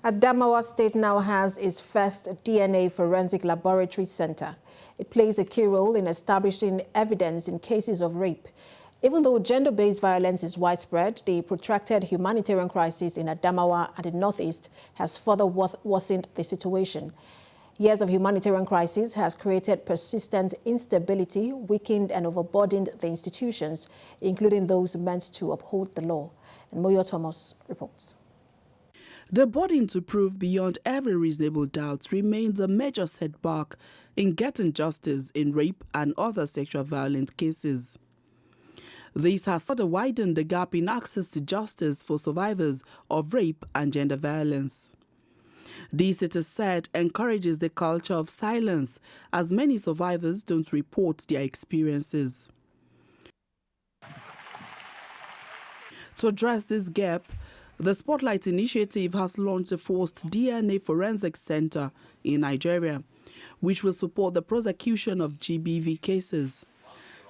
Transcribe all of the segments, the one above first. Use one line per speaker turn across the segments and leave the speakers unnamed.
Adamawa State now has its first DNA forensic laboratory center. It plays a key role in establishing evidence in cases of rape. Even though gender-based violence is widespread, the protracted humanitarian crisis in Adamawa and the Northeast has further worsened the situation. Years of humanitarian crisis has created persistent instability, weakened and overburdened the institutions, including those meant to uphold the law. And Moyo Thomas reports.
The burden to prove beyond every reasonable doubt remains a major setback in getting justice in rape and other sexual violence cases. This has further widened the gap in access to justice for survivors of rape and gender violence. This, it is said, encourages the culture of silence, as many survivors don't report their experiences. To address this gap, the SPOTLICHT initiative has launched a first DNA forensic center in Nigeria, which will support the prosecution of GBV cases.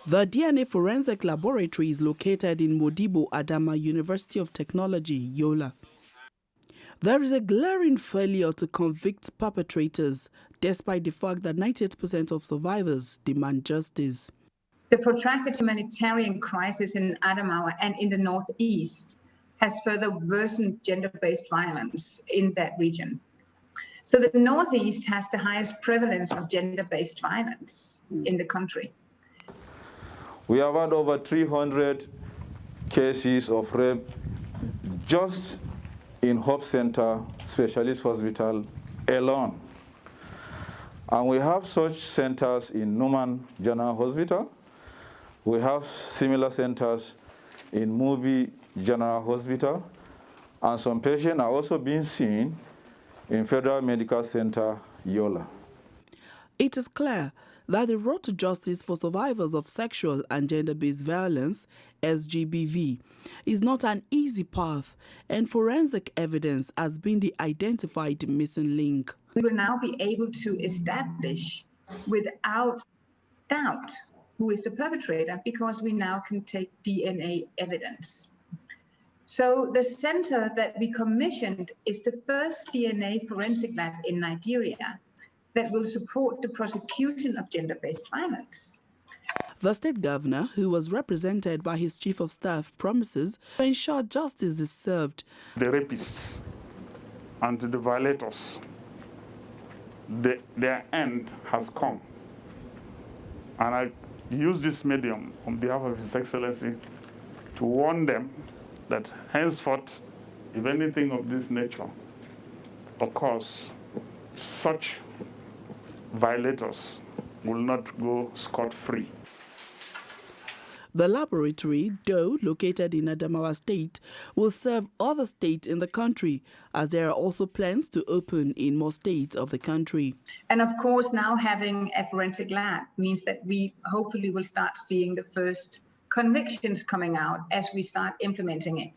The DNA forensic laboratory is located in Modibo, Adamawa University of Technology, ULLA. There is a glaring failure to convict perpetrators, despite the fact that 98% of survivors demand justice.
The protracted humanitarian crisis in Adamawa and in the Northeast has further worsened gender-based violence in that region. So the Northeast has the highest prevalence of gender-based violence in the country.
We have had over 300 cases of rape just in Hope Center Specialist Hospital alone. And we have such centers in Numan General Hospital. We have similar centers in Mubi General Hospital, and some patients are also being seen in Federal Medical Center, ULLA.
It is clear that the road to justice for survivors of sexual and gender-based violence, SGBV, is not an easy path, and forensic evidence has been the identified missing link.
We will now be able to establish without doubt who is the perpetrator, because we now can take DNA evidence. So the center that we commissioned is the first DNA forensic lab in Nigeria that will support the prosecution of gender-based violence.
The state governor, who was represented by his chief of staff, promises to ensure justice is served.
The rapists and the violators, their end has come. And I use this medium on behalf of His Excellency to warn them that henceforth, if anything of this nature occurs, such violators will not go scot-free.
The laboratory, though located in Adamawa State, will serve other states in the country, as there are also plans to open in more states of the country.
And of course, now having a forensic lab means that we hopefully will start seeing the first convictions coming out as we start implementing it.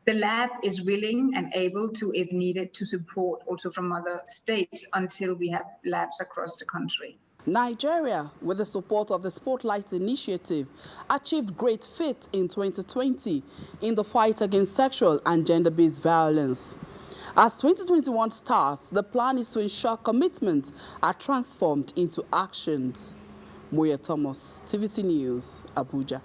The lab is willing and able to, if needed, to support also from other states until we have labs across the country.
Nigeria, with the support of the SPOTLICHT initiative, achieved great feat in 2020 in the fight against sexual and gender-based violence. As 2021 starts, the plan is to ensure commitments are transformed into actions. Moyo Thomas, TVC News, Abuja.